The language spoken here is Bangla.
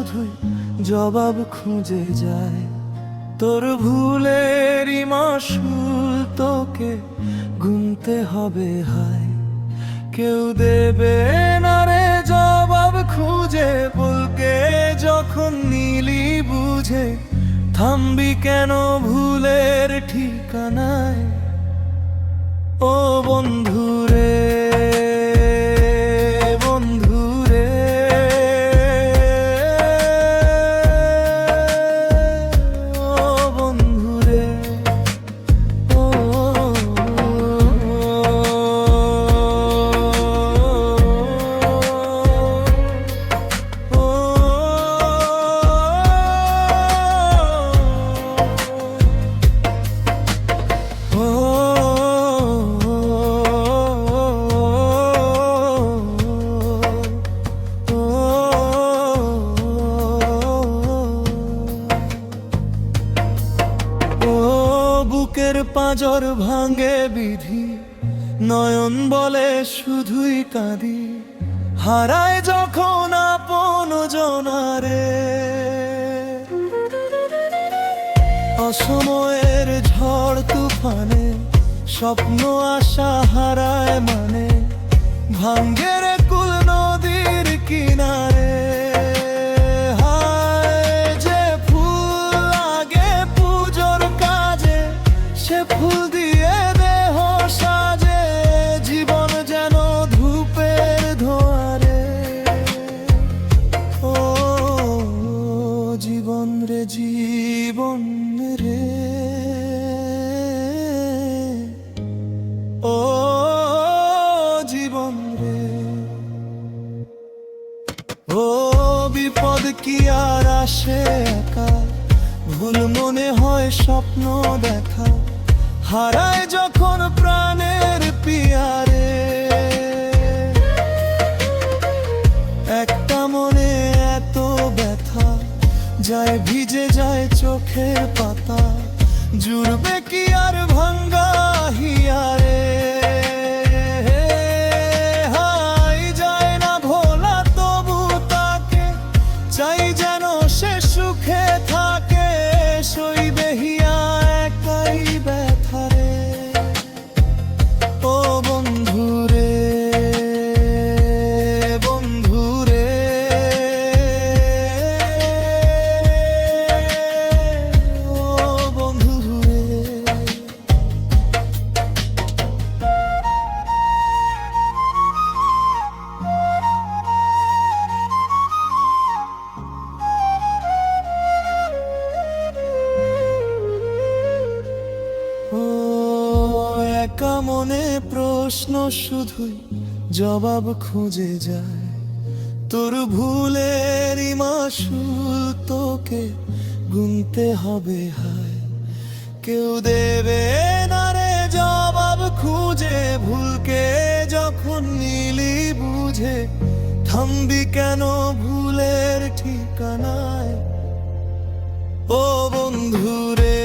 শুধুই জবাব খুঁজে যায়। তোর ভুলেরই মাসুল তোকে গুনতে হবে হায়। কেউ দেবে না রে জবাব খুঁজে, বলকে যখন নিলি বুঝে। থামবি কেন ভুলের ঠিকানায়? ও বন্ধু রে, বন্ধু রে, ও বন্ধু রে, ও বুকের পাঁজর ভাঙে বিধি, নয়ন বলে শুধুই কাঁদি। হারায় যখন আপন জনারে, অসময়ের ঝড় তুফানে স্বপ্ন আশা হারায় মানে। ভাঙ্গে রে কুল নদীর কিনারে, সে ফুল দিয়ে দেহ সাজে। জীবন যেন ধূপের ধোঁয়ারে, ও জীবন রে, জীবন রে, ও জীবন রে। ও বিপদ কি আর আসে একা, ভুল মনে হয় স্বপ্ন দেখা। হারায় যখন প্রাণের পিয়ারে, একটা মনে এত ব্যথা, যায় ভিজে যায় চোখের পাতা। জুড়বে কি আর ভাঙ্গা হিয়ারে? হাই যায় না ভোলা তবু তাকে, চাই যেন সে সুখে থাকে। সইবে হিয়া একাই ব্যথারে, ও বন্ধু রে, বন্ধু রে, ও বন্ধু রে। ও একা মনে প্রশ্ন শুধুই জবাব খুঁজে যায়। তোর ভুলেরই মাসুল তোকে গুনতে হবে হায়। কেউ দেবে না রে জবাব খুঁজে, ভুলকে যখন নিলি বুঝে। থামবি কেন ভুলের ঠিকানায়? ও বন্ধু রে।